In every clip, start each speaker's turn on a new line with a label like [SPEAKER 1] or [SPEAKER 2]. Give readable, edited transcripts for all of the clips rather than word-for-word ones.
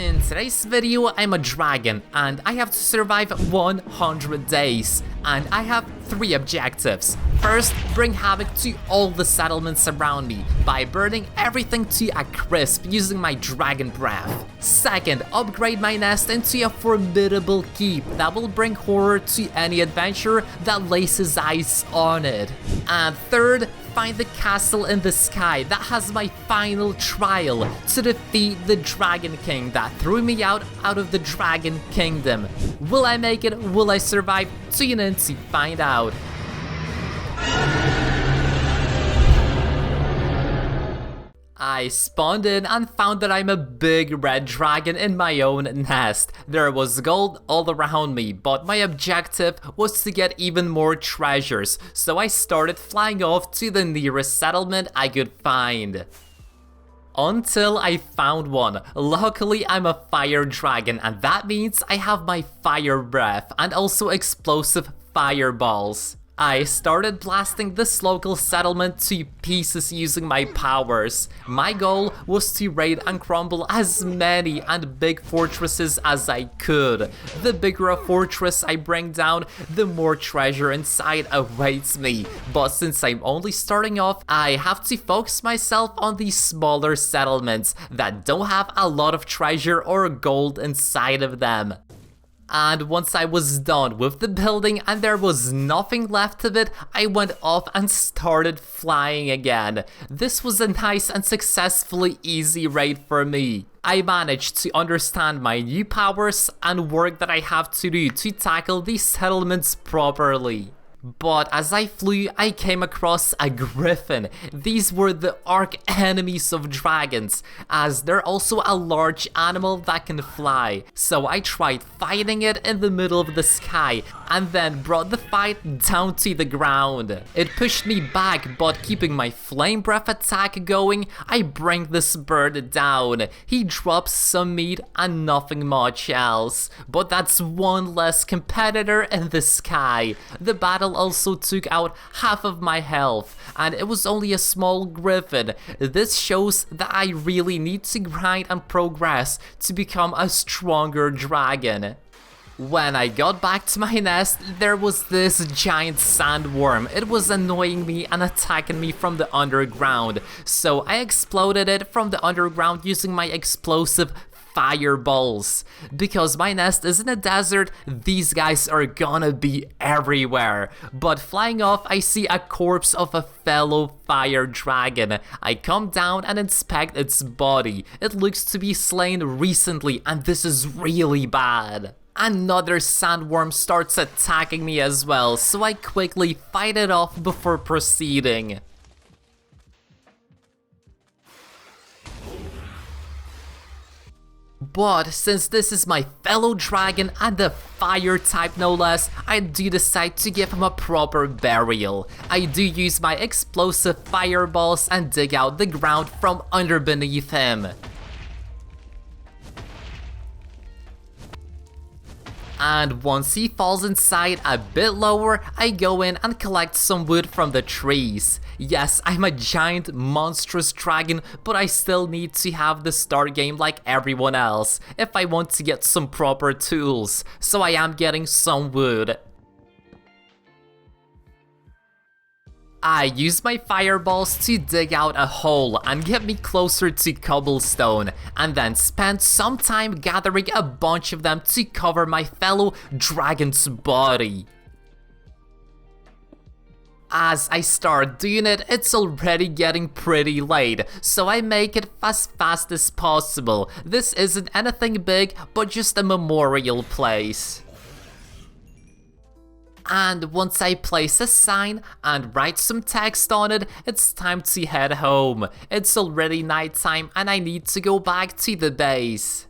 [SPEAKER 1] In today's video, I'm a dragon and I have to survive 100 days, and I have 3 objectives. First, bring havoc to all the settlements around me by burning everything to a crisp using my dragon breath. Second, upgrade my nest into a formidable keep that will bring horror to any adventurer that lays his eyes on it. And third, find the castle in the sky that has my final trial to defeat the Dragon King that threw me out of the Dragon Kingdom. Will I make it? Will I survive? Tune in to find out. I spawned in and found that I'm a big red dragon in my own nest. There was gold all around me, but my objective was to get even more treasures, so I started flying off to the nearest settlement I could find. Until I found one. Luckily, I'm a fire dragon, and that means I have my fire breath and also explosive fireballs. I started blasting this local settlement to pieces using my powers. My goal was to raid and crumble as many and big fortresses as I could. The bigger a fortress I bring down, the more treasure inside awaits me. But since I'm only starting off, I have to focus myself on these smaller settlements that don't have a lot of treasure or gold inside of them. And once I was done with the building and there was nothing left of it, I went off and started flying again. This was a nice and successfully easy raid for me. I managed to understand my new powers and work that I have to do to tackle these settlements properly. But as I flew, I came across a griffin. These were the arch enemies of dragons, as they're also a large animal that can fly. So I tried fighting it in the middle of the sky, and then brought the fight down to the ground. It pushed me back, but keeping my flame breath attack going, I bring this bird down. He drops some meat and nothing much else. But that's one less competitor in the sky. The battle also took out half of my health, and it was only a small griffin. This shows that I really need to grind and progress to become a stronger dragon. When I got back to my nest, there was this giant sandworm. It was annoying me and attacking me from the underground, so I exploded it from the underground using my explosive fireballs. Because my nest is in a desert, these guys are gonna be everywhere. But flying off, I see a corpse of a fellow fire dragon. I come down and inspect its body. It looks to be slain recently, and this is really bad. Another sandworm starts attacking me as well, so I quickly fight it off before proceeding. But since this is my fellow dragon and a fire type no less, I do decide to give him a proper burial. I do use my explosive fireballs and dig out the ground from under beneath him. And once he falls inside a bit lower, I go in and collect some wood from the trees. Yes, I'm a giant monstrous dragon, but I still need to have the start game like everyone else if I want to get some proper tools, so I am getting some wood. I use my fireballs to dig out a hole and get me closer to cobblestone, and then spend some time gathering a bunch of them to cover my fellow dragon's body. As I start doing it, it's already getting pretty late, so I make it as fast as possible. This isn't anything big, but just a memorial place. And once I place a sign and write some text on it, it's time to head home. It's already nighttime and I need to go back to the base.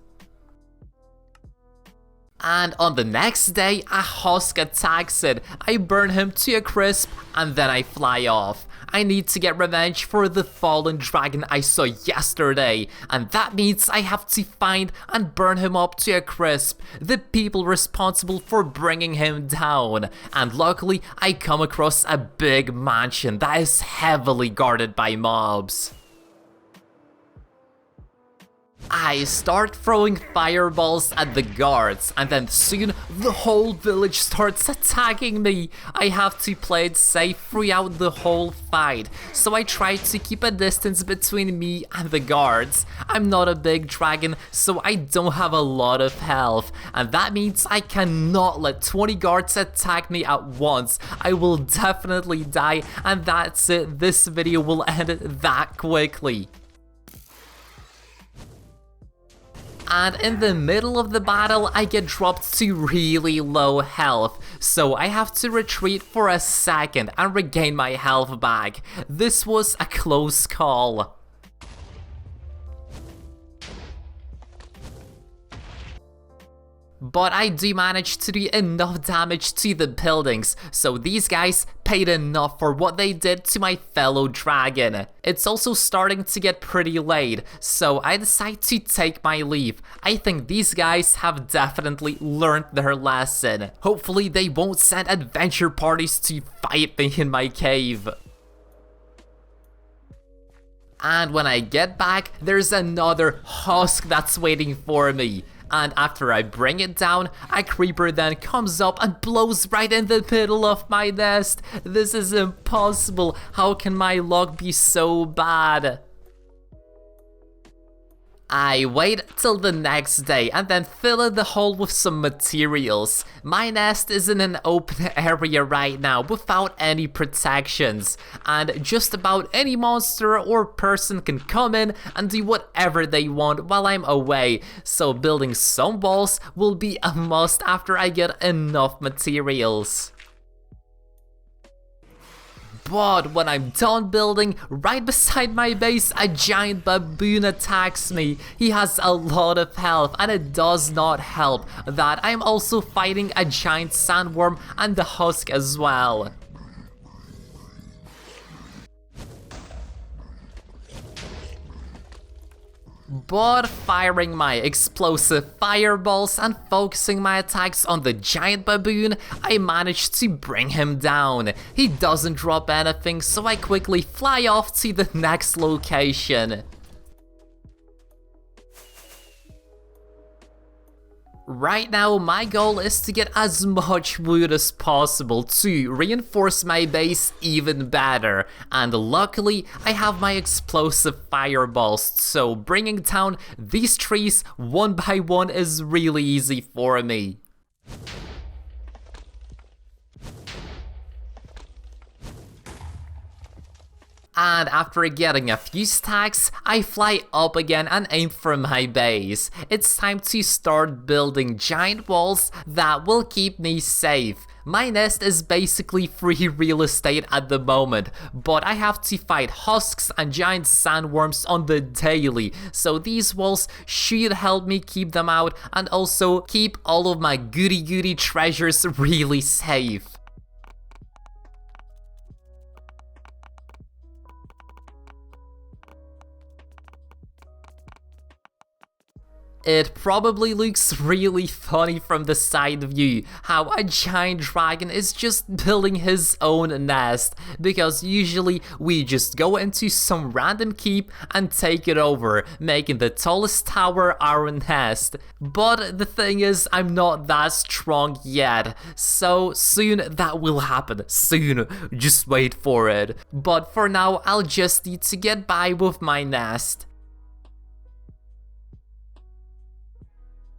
[SPEAKER 1] And on the next day, a husk attacks it. I burn him to a crisp and then I fly off. I need to get revenge for the fallen dragon I saw yesterday, and that means I have to find and burn him up to a crisp, the people responsible for bringing him down. And luckily, I come across a big mansion that is heavily guarded by mobs. I start throwing fireballs at the guards, and then soon the whole village starts attacking me. I have to play it safe throughout the whole fight, so I try to keep a distance between me and the guards. I'm not a big dragon, so I don't have a lot of health, and that means I cannot let 20 guards attack me at once. I will definitely die, and that's it. This video will end that quickly. And in the middle of the battle, I get dropped to really low health, so I have to retreat for a second and regain my health back. This was a close call. But I do manage to do enough damage to the buildings, so these guys paid enough for what they did to my fellow dragon. It's also starting to get pretty late, so I decide to take my leave. I think these guys have definitely learned their lesson. Hopefully they won't send adventure parties to fight me in my cave. And when I get back, there's another husk that's waiting for me. And after I bring it down, a creeper then comes up and blows right in the middle of my nest. This is impossible. How can my luck be so bad? I wait till the next day and then fill in the hole with some materials. My nest is in an open area right now without any protections, and just about any monster or person can come in and do whatever they want while I'm away, so building some walls will be a must after I get enough materials. But when I'm done building, right beside my base, a giant baboon attacks me. He has a lot of health, and it does not help that I'm also fighting a giant sandworm and the husk as well. But firing my explosive fireballs and focusing my attacks on the giant baboon, I managed to bring him down. He doesn't drop anything, so I quickly fly off to the next location. Right now, my goal is to get as much wood as possible to reinforce my base even better, and luckily I have my explosive fireballs, so bringing down these trees one by one is really easy for me. And after getting a few stacks, I fly up again and aim for my base. It's time to start building giant walls that will keep me safe. My nest is basically free real estate at the moment, but I have to fight husks and giant sandworms on the daily, so these walls should help me keep them out and also keep all of my goody treasures really safe. It probably looks really funny from the side view how a giant dragon is just building his own nest, because usually we just go into some random keep and take it over, making the tallest tower our nest. But the thing is, I'm not that strong yet, so soon that will happen, soon, just wait for it. But for now, I'll just need to get by with my nest.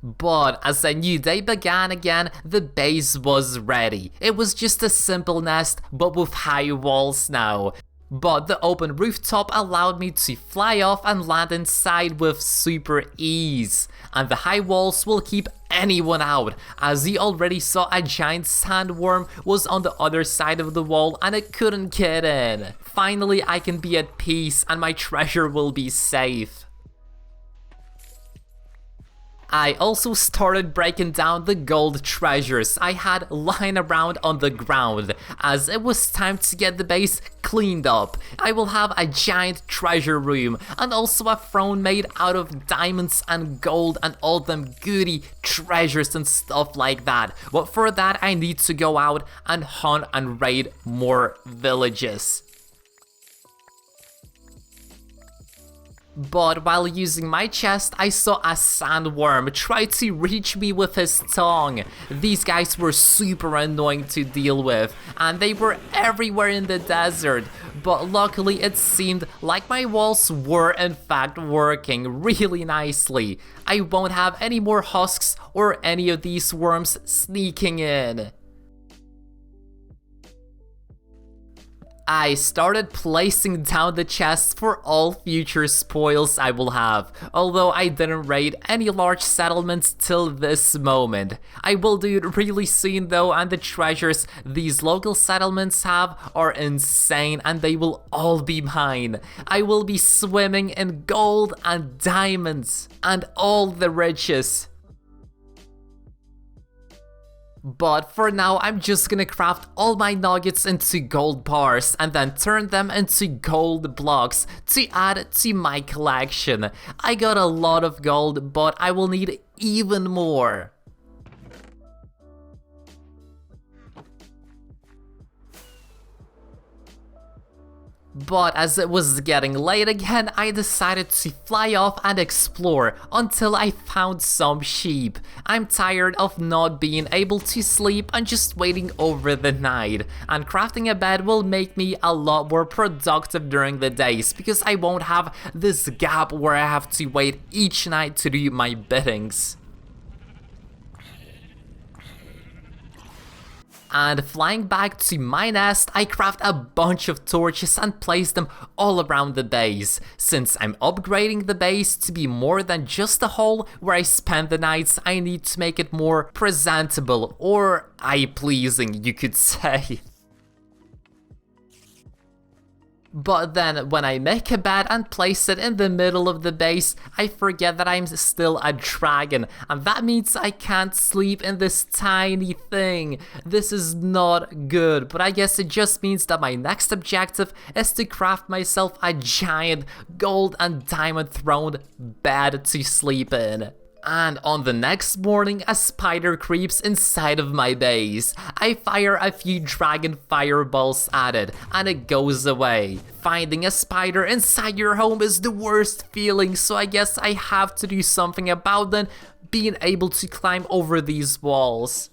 [SPEAKER 1] But as a new day began again, the base was ready. It was just a simple nest, but with high walls now. But the open rooftop allowed me to fly off and land inside with super ease. And the high walls will keep anyone out, as you already saw a giant sandworm was on the other side of the wall and it couldn't get in. Finally, I can be at peace and my treasure will be safe. I also started breaking down the gold treasures I had lying around on the ground, as it was time to get the base cleaned up. I will have a giant treasure room and also a throne made out of diamonds and gold and all them goody treasures and stuff like that. But for that I need to go out and hunt and raid more villages. But while using my chest, I saw a sandworm try to reach me with his tongue. These guys were super annoying to deal with, and they were everywhere in the desert. But luckily it seemed like my walls were in fact working really nicely. I won't have any more husks or any of these worms sneaking in. I started placing down the chests for all future spoils I will have, although I didn't raid any large settlements till this moment. I will do it really soon though, and the treasures these local settlements have are insane and they will all be mine. I will be swimming in gold and diamonds and all the riches. But for now, I'm just gonna craft all my nuggets into gold bars and then turn them into gold blocks to add to my collection. I got a lot of gold, but I will need even more. But as it was getting late again, I decided to fly off and explore until I found some sheep. I'm tired of not being able to sleep and just waiting over the night. And crafting a bed will make me a lot more productive during the days because I won't have this gap where I have to wait each night to do my biddings. And flying back to my nest, I craft a bunch of torches and place them all around the base. Since I'm upgrading the base to be more than just a hole where I spend the nights, I need to make it more presentable, or eye-pleasing, you could say. But then, when I make a bed and place it in the middle of the base, I forget that I'm still a dragon, and that means I can't sleep in this tiny thing. This is not good, but I guess it just means that my next objective is to craft myself a giant gold and diamond throne bed to sleep in. And on the next morning, a spider creeps inside of my base. I fire a few dragon fireballs at it, and it goes away. Finding a spider inside your home is the worst feeling, so I guess I have to do something about them being able to climb over these walls.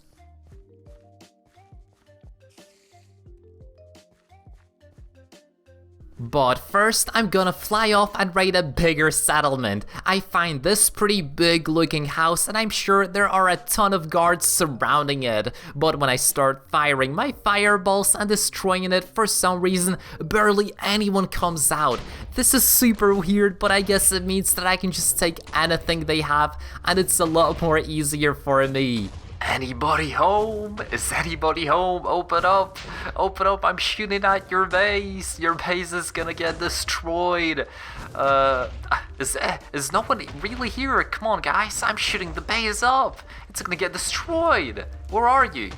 [SPEAKER 1] But first, I'm gonna fly off and raid a bigger settlement. I find this pretty big looking house and I'm sure there are a ton of guards surrounding it. But when I start firing my fireballs and destroying it, for some reason, barely anyone comes out. This is super weird, but I guess it means that I can just take anything they have and it's a lot more easier for me. Anybody home? Is anybody home? Open up! Open up! I'm shooting at your base! Your base is gonna get destroyed! Is no one really here? Come on guys, I'm shooting the base up! It's gonna get destroyed! Where are you?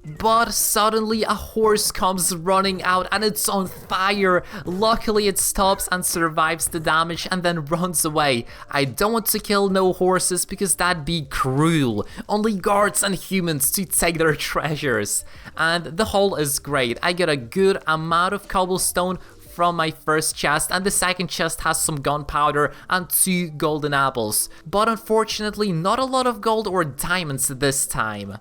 [SPEAKER 1] But suddenly a horse comes running out and it's on fire. Luckily it stops and survives the damage and then runs away. I don't want to kill no horses because that'd be cruel. Only guards and humans to take their treasures. And the hole is great. I get a good amount of cobblestone from my first chest, and the second chest has some gunpowder and 2 golden apples. But unfortunately not a lot of gold or diamonds this time.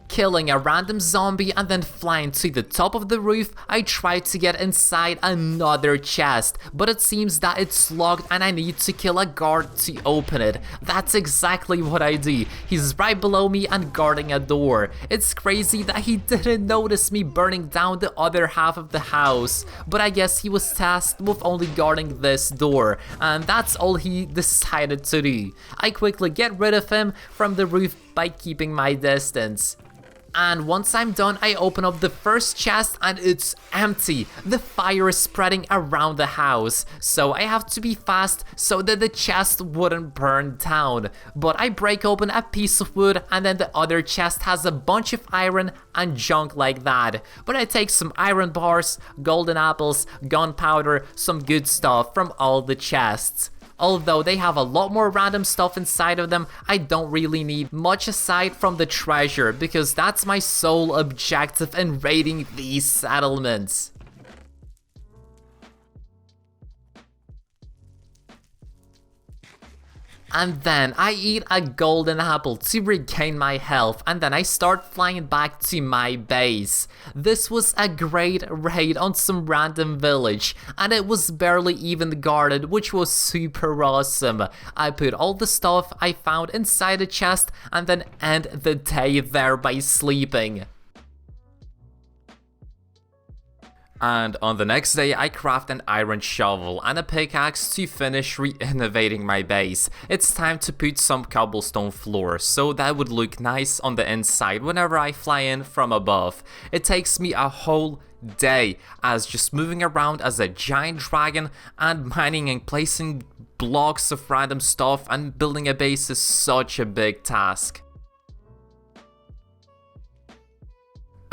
[SPEAKER 1] Killing a random zombie and then flying to the top of the roof, I tried to get inside another chest, but it seems that it's locked and I need to kill a guard to open it. That's exactly what I do. He's right below me and guarding a door. It's crazy that he didn't notice me burning down the other half of the house, but I guess he was tasked with only guarding this door, and that's all he decided to do. I quickly get rid of him from the roof by keeping my distance. And once I'm done, I open up the first chest and it's empty. The fire is spreading around the house, so I have to be fast so that the chest wouldn't burn down. But I break open a piece of wood and then the other chest has a bunch of iron and junk like that. But I take some iron bars, golden apples, gunpowder, some good stuff from all the chests. Although they have a lot more random stuff inside of them, I don't really need much aside from the treasure because that's my sole objective in raiding these settlements. And then I eat a golden apple to regain my health, and then I start flying back to my base. This was a great raid on some random village, and it was barely even guarded, which was super awesome. I put all the stuff I found inside a chest and then end the day there by sleeping. And on the next day, I craft an iron shovel and a pickaxe to finish re-innovating my base. It's time to put some cobblestone floor, so that would look nice on the inside whenever I fly in from above. It takes me a whole day as just moving around as a giant dragon and mining and placing blocks of random stuff and building a base is such a big task.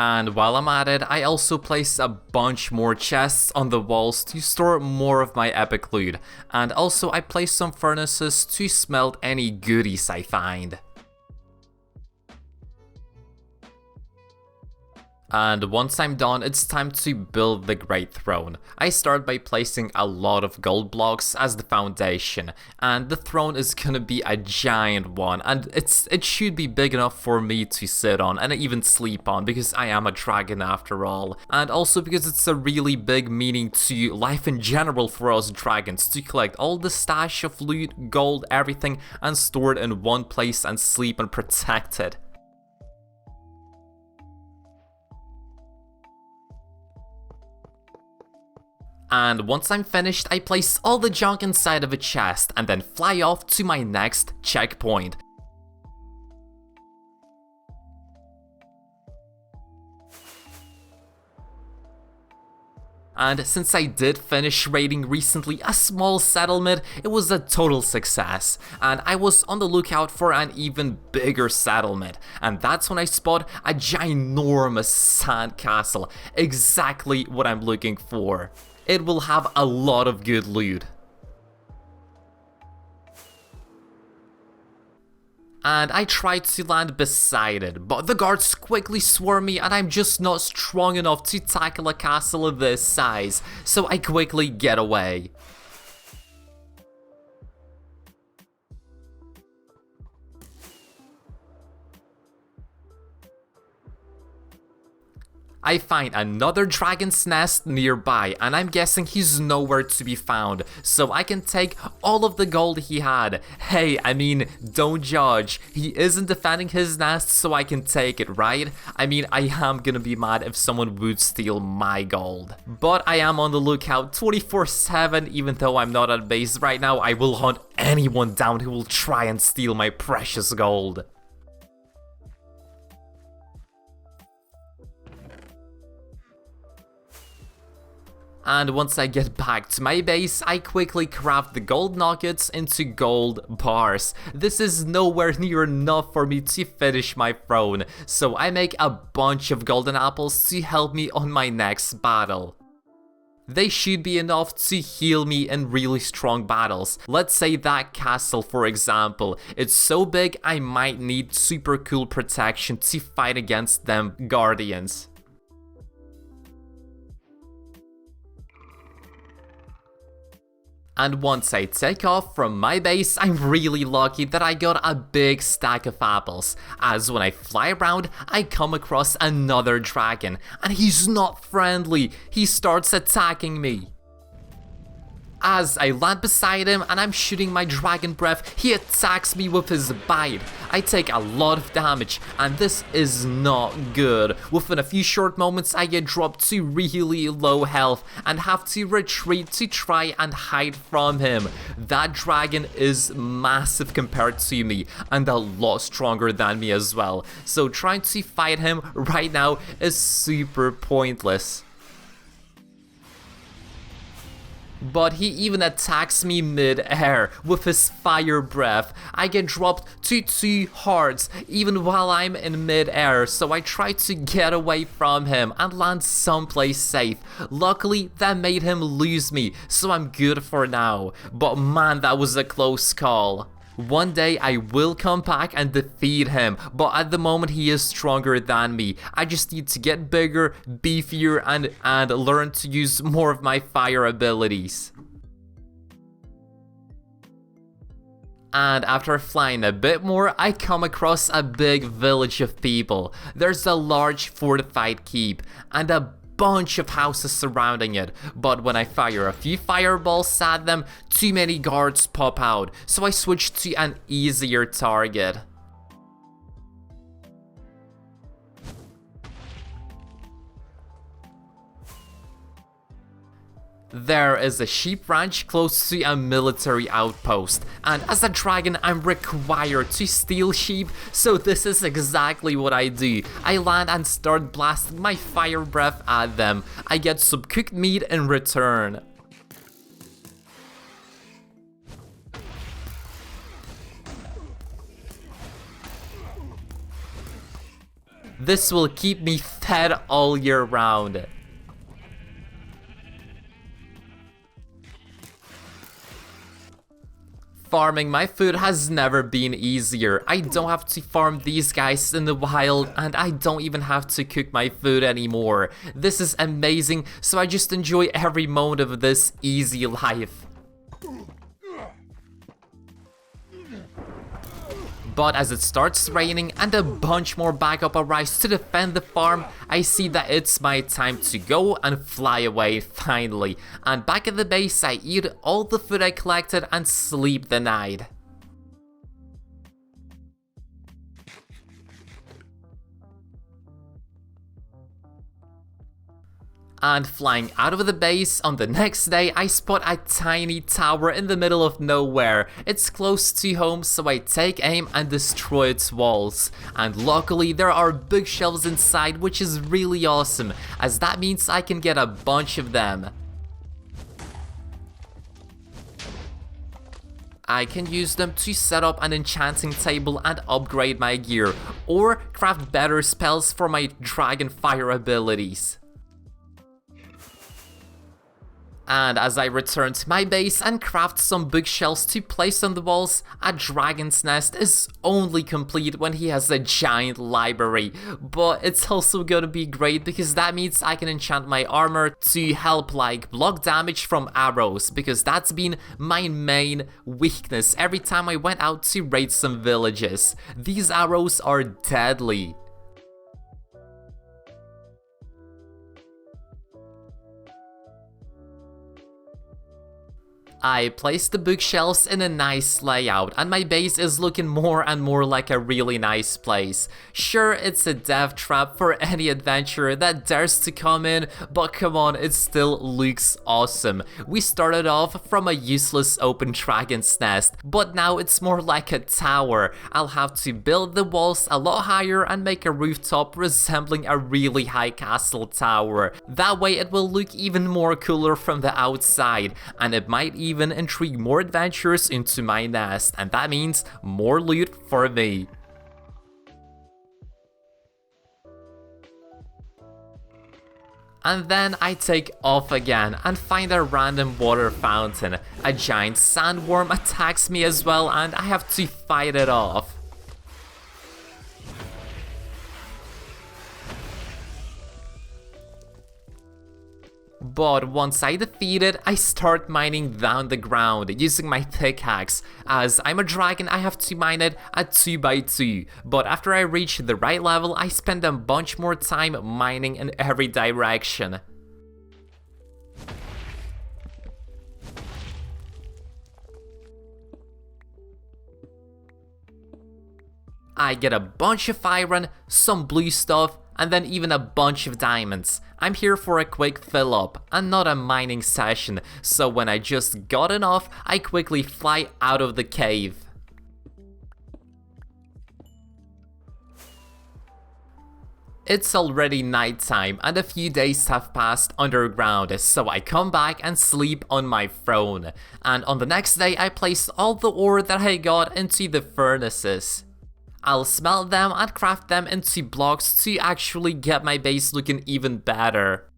[SPEAKER 1] And while I'm at it, I also place a bunch more chests on the walls to store more of my epic loot. And also I place some furnaces to smelt any goodies I find. And once I'm done, it's time to build the Great Throne. I start by placing a lot of gold blocks as the foundation, and the throne is gonna be a giant one, and it should be big enough for me to sit on and even sleep on, because I am a dragon after all, and also because it's a really big meaning to life in general for us dragons, to collect all the stash of loot, gold, everything, and store it in one place and sleep and protect it. And once I'm finished, I place all the junk inside of a chest and then fly off to my next checkpoint. And since I did finish raiding recently a small settlement, it was a total success. And I was on the lookout for an even bigger settlement. And that's when I spot a ginormous sand castle. Exactly what I'm looking for. It will have a lot of good loot. And I tried to land beside it, but the guards quickly swarm me and I'm just not strong enough to tackle a castle of this size, so I quickly get away. I find another dragon's nest nearby and I'm guessing he's nowhere to be found, so I can take all of the gold he had. Hey, I mean, don't judge. He isn't defending his nest, so I can take it, right? I mean, I am gonna be mad if someone would steal my gold. But I am on the lookout 24/7, even though I'm not at base right now. I will hunt anyone down who will try and steal my precious gold. And once I get back to my base, I quickly craft the gold nuggets into gold bars. This is nowhere near enough for me to finish my throne, so I make a bunch of golden apples to help me on my next battle. They should be enough to heal me in really strong battles. Let's say that castle, for example. It's so big I might need super cool protection to fight against them guardians. And once I take off from my base, I'm really lucky that I got a big stack of apples, as when I fly around, I come across another dragon, and he's not friendly. He starts attacking me. As I land beside him and I'm shooting my dragon breath, he attacks me with his bite. I take a lot of damage and this is not good. Within a few short moments I get dropped to really low health and have to retreat to try and hide from him. That dragon is massive compared to me and a lot stronger than me as well. So trying to fight him right now is super pointless. But he even attacks me mid-air with his fire breath. I get dropped to 2 hearts even while I'm in mid-air, so I try to get away from him and land someplace safe. Luckily, that made him lose me, so I'm good for now. But man, that was a close call. One day I will come back and defeat him, but at the moment he is stronger than me. I just need to get bigger, beefier, and learn to use more of my fire abilities. And after flying a bit more, I come across a big village of people. There's a large fortified keep, and a bunch of houses surrounding it, but when I fire a few fireballs at them, too many guards pop out, so I switch to an easier target. There is a sheep ranch close to a military outpost, and as a dragon I'm required to steal sheep, so this is exactly what I do. I land and start blasting my fire breath at them. I get some cooked meat in return. This will keep me fed all year round. Farming my food has never been easier. I don't have to farm these guys in the wild, and I don't even have to cook my food anymore. This is amazing, so I just enjoy every moment of this easy life. But as it starts raining and a bunch more backup arrives to defend the farm, I see that it's my time to go and fly away finally. And back at the base, I eat all the food I collected and sleep the night. And flying out of the base, on the next day I spot a tiny tower in the middle of nowhere. It's close to home, so I take aim and destroy its walls. And luckily there are bookshelves inside, which is really awesome, as that means I can get a bunch of them. I can use them to set up an enchanting table and upgrade my gear, or craft better spells for my dragon fire abilities. And as I return to my base and craft some bookshelves to place on the walls, a dragon's nest is only complete when he has a giant library. But it's also gonna be great because that means I can enchant my armor to help like block damage from arrows, because that's been my main weakness every time I went out to raid some villages. These arrows are deadly. I placed the bookshelves in a nice layout, and my base is looking more and more like a really nice place. Sure, it's a death trap for any adventurer that dares to come in, but come on, it still looks awesome. We started off from a useless open dragon's nest, but now it's more like a tower. I'll have to build the walls a lot higher and make a rooftop resembling a really high castle tower. That way it will look even more cooler from the outside, and it might even intrigue more adventurers into my nest, and that means more loot for me. And then I take off again and find a random water fountain. A giant sandworm attacks me as well, and I have to fight it off. But once I defeat it, I start mining down the ground using my pickaxe. As I'm a dragon, I have to mine it at 2x2. But after I reach the right level, I spend a bunch more time mining in every direction. I get a bunch of iron, some blue stuff, and then even a bunch of diamonds. I'm here for a quick fill up and not a mining session, so when I just got enough, I quickly fly out of the cave. It's already nighttime and a few days have passed underground, so I come back and sleep on my throne. And on the next day I place all the ore that I got into the furnaces. I'll smelt them and craft them into blocks to actually get my base looking even better.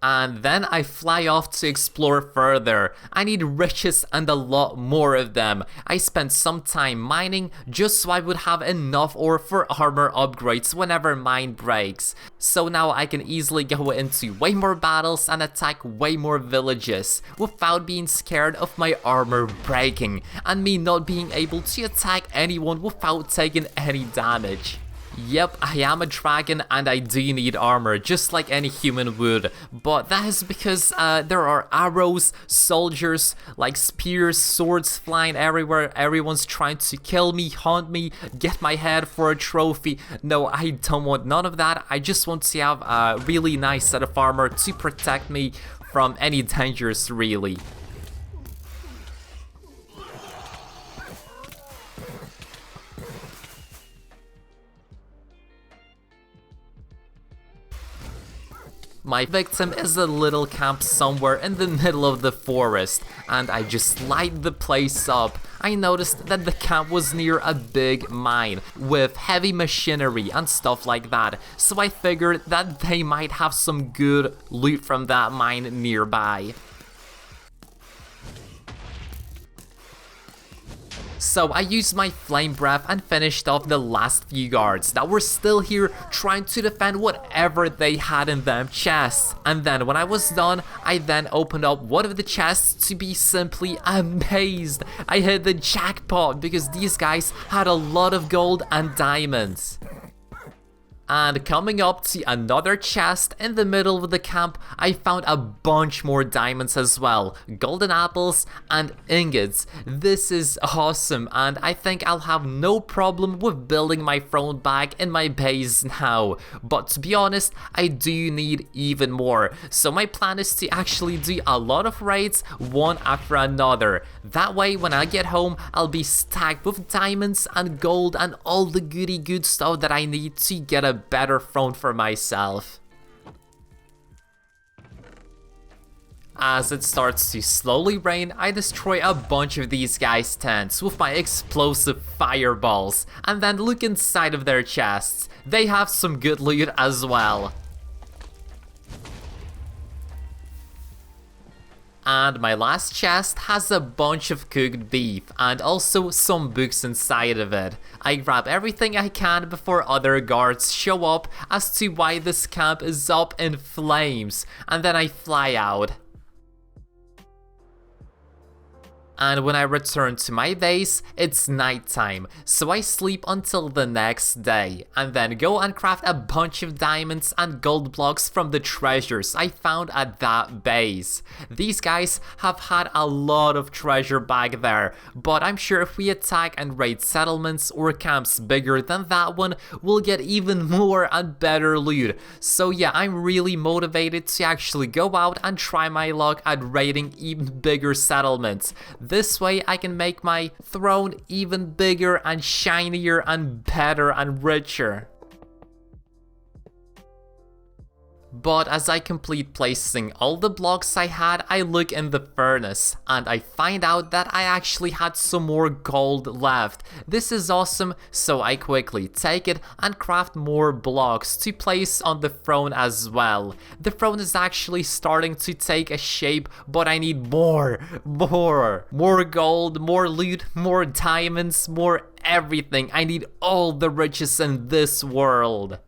[SPEAKER 1] And then I fly off to explore further. I need riches and a lot more of them. I spent some time mining just so I would have enough ore for armor upgrades whenever mine breaks. So now I can easily go into way more battles and attack way more villages without being scared of my armor breaking and me not being able to attack anyone without taking any damage. Yep, I am a dragon and I do need armor, just like any human would, but that is because there are arrows, soldiers, like spears, swords flying everywhere, everyone's trying to kill me, haunt me, get my head for a trophy. No, I don't want none of that. I just want to have a really nice set of armor to protect me from any dangers, really. My victim is a little camp somewhere in the middle of the forest, and I just light the place up. I noticed that the camp was near a big mine with heavy machinery and stuff like that, so I figured that they might have some good loot from that mine nearby. So I used my flame breath and finished off the last few guards that were still here trying to defend whatever they had in them chests. And then when I was done, I then opened up one of the chests to be simply amazed. I hit the jackpot because these guys had a lot of gold and diamonds. And coming up to another chest in the middle of the camp, I found a bunch more diamonds as well, golden apples and ingots. This is awesome, and I think I'll have no problem with building my throne back in my base now. But to be honest, I do need even more, so my plan is to actually do a lot of raids one after another. That way when I get home, I'll be stacked with diamonds and gold and all the goody good stuff that I need to get a better throne for myself. As it starts to slowly rain, I destroy a bunch of these guys' tents with my explosive fireballs, and then look inside of their chests. They have some good loot as well. And my last chest has a bunch of cooked beef and also some books inside of it. I grab everything I can before other guards show up as to why this camp is up in flames, and then I fly out. And when I return to my base, it's nighttime, so I sleep until the next day, and then go and craft a bunch of diamonds and gold blocks from the treasures I found at that base. These guys have had a lot of treasure back there, but I'm sure if we attack and raid settlements or camps bigger than that one, we'll get even more and better loot. So yeah, I'm really motivated to actually go out and try my luck at raiding even bigger settlements. This way I can make my throne even bigger and shinier and better and richer. But as I complete placing all the blocks I had, I look in the furnace and I find out that I actually had some more gold left. This is awesome, so I quickly take it and craft more blocks to place on the throne as well. The throne is actually starting to take a shape, but I need more gold, more loot, more diamonds, more everything. I need all the riches in this world.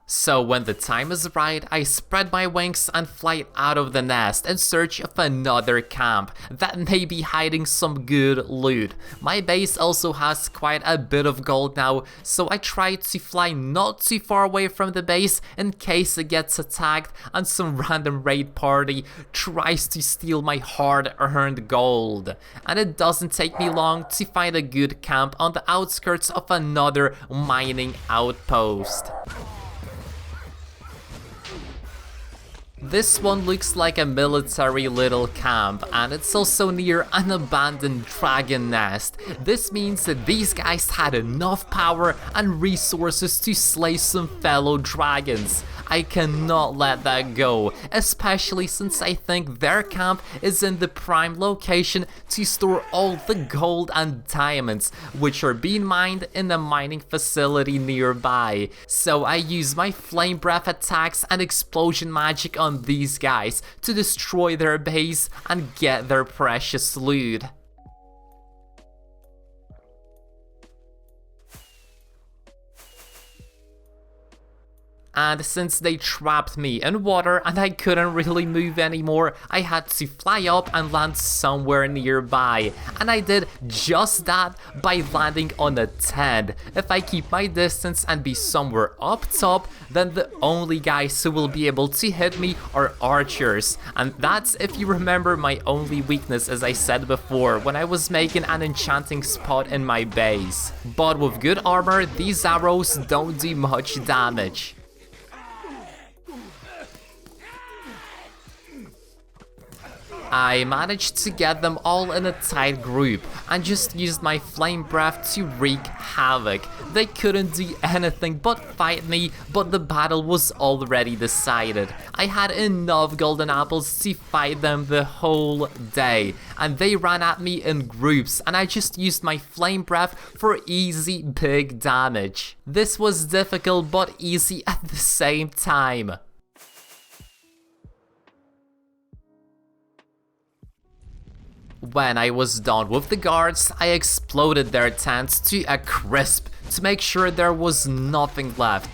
[SPEAKER 1] So when the time is right, I spread my wings and fly out of the nest in search of another camp that may be hiding some good loot. My base also has quite a bit of gold now, so I try to fly not too far away from the base in case it gets attacked and some random raid party tries to steal my hard-earned gold. And it doesn't take me long to find a good camp on the outskirts of another mining outpost. This one looks like a military little camp, and it's also near an abandoned dragon nest. This means that these guys had enough power and resources to slay some fellow dragons. I cannot let that go, especially since I think their camp is in the prime location to store all the gold and diamonds, which are being mined in a mining facility nearby. So I use my flame breath attacks and explosion magic on these guys to destroy their base and get their precious loot. And since they trapped me in water and I couldn't really move anymore, I had to fly up and land somewhere nearby. And I did just that by landing on a tent. If I keep my distance and be somewhere up top, then the only guys who will be able to hit me are archers. And that's, if you remember, my only weakness, as I said before, when I was making an enchanting spot in my base. But with good armor, these arrows don't do much damage. I managed to get them all in a tight group and just used my flame breath to wreak havoc. They couldn't do anything but fight me, but the battle was already decided. I had enough golden apples to fight them the whole day, and they ran at me in groups, and I just used my flame breath for easy big damage. This was difficult but easy at the same time. When I was done with the guards, I exploded their tents to a crisp to make sure there was nothing left.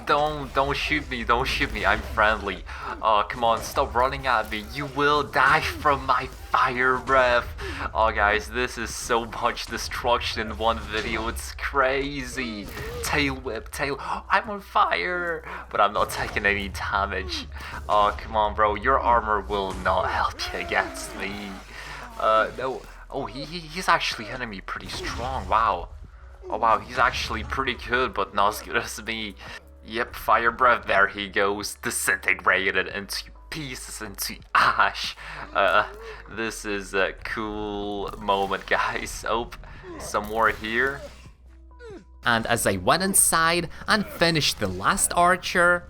[SPEAKER 1] Don't shoot me, I'm friendly. Oh, come on, stop running at me, you will die from my fire breath. Oh guys, this is so much destruction in one video, it's crazy. Tail whip, I'm on fire, but I'm not taking any damage. Oh, come on bro, your armor will not help you against me. No, oh, he's actually hitting me pretty strong, wow. Oh wow, he's actually pretty good, but not as good as me. Yep, fire breath, there he goes, disintegrated into pieces, into ash. This is a cool moment, guys. Oh, some more here. And as I went inside and finished the last archer,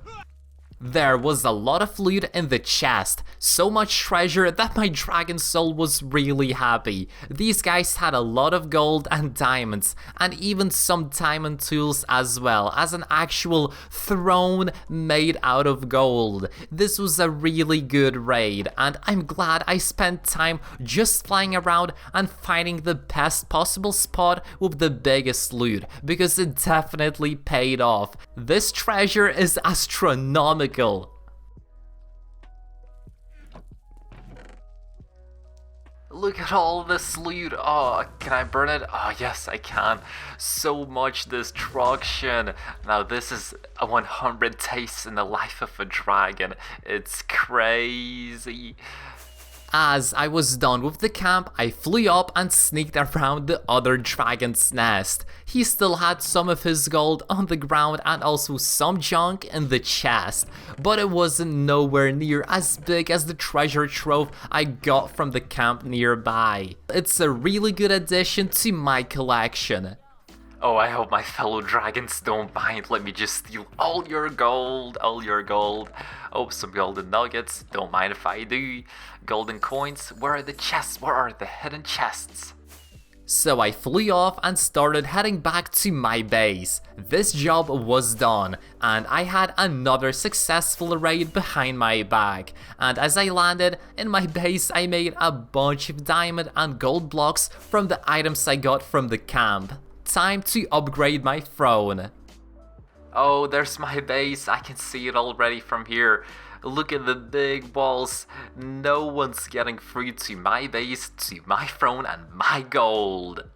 [SPEAKER 1] there was a lot of loot in the chest, so much treasure that my dragon soul was really happy. These guys had a lot of gold and diamonds, and even some diamond tools as well, as an actual throne made out of gold. This was a really good raid, and I'm glad I spent time just flying around and finding the best possible spot with the biggest loot, because it definitely paid off. This treasure is astronomical. Look at all this loot. Oh, can I burn it? Oh, yes, I can. So much destruction. Now, this is a 100 days in the life of a dragon. It's crazy. As I was done with the camp, I flew up and sneaked around the other dragon's nest. He still had some of his gold on the ground and also some junk in the chest, but it wasn't nowhere near as big as the treasure trove I got from the camp nearby. It's a really good addition to my collection. Oh, I hope my fellow dragons don't mind. Let me just steal all your gold, Oh, some golden nuggets. Don't mind if I do. Golden coins. Where are the chests? Where are the hidden chests? So I flew off and started heading back to my base. This job was done, and I had another successful raid behind my back. And as I landed in my base, I made a bunch of diamond and gold blocks from the items I got from the camp. Time to upgrade my throne. Oh, there's my base. I can see it already from here. Look at the big walls. No one's getting through to my base, to my throne, and my gold.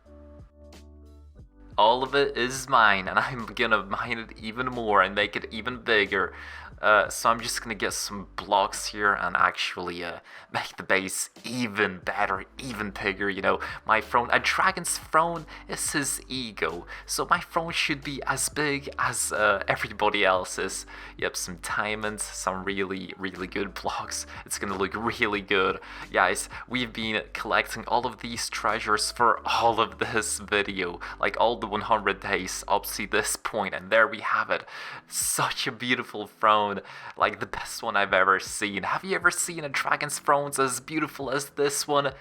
[SPEAKER 1] All of it is mine, and I'm gonna mine it even more and make it even bigger. So I'm just gonna get some blocks here and actually make the base even better, even bigger, you know. My throne, a dragon's throne is his ego, so my throne should be as big as everybody else's. Yep, some diamonds, some really good blocks. It's gonna look really good. Guys, we've been collecting all of these treasures for all of this video, like all the the 100 days up to this point, and there we have it. Such a beautiful throne, like the best one I've ever seen. Have you ever seen a dragon's throne as beautiful as this one?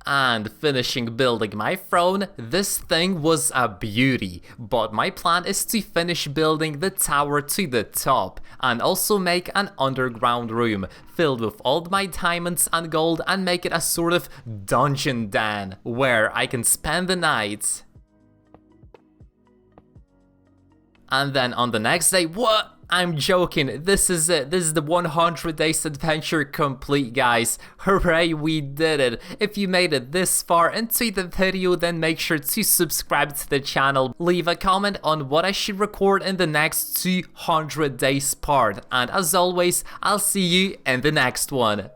[SPEAKER 1] And finishing building my throne, this thing was a beauty, but my plan is to finish building the tower to the top, and also make an underground room filled with all my diamonds and gold and make it a sort of dungeon den, where I can spend the night. And then on the next day, what? I'm joking, this is it, this is the 100 days adventure complete, guys. Hooray, we did it. If you made it this far into the video, then make sure to subscribe to the channel, leave a comment on what I should record in the next 200 days part, and as always, I'll see you in the next one.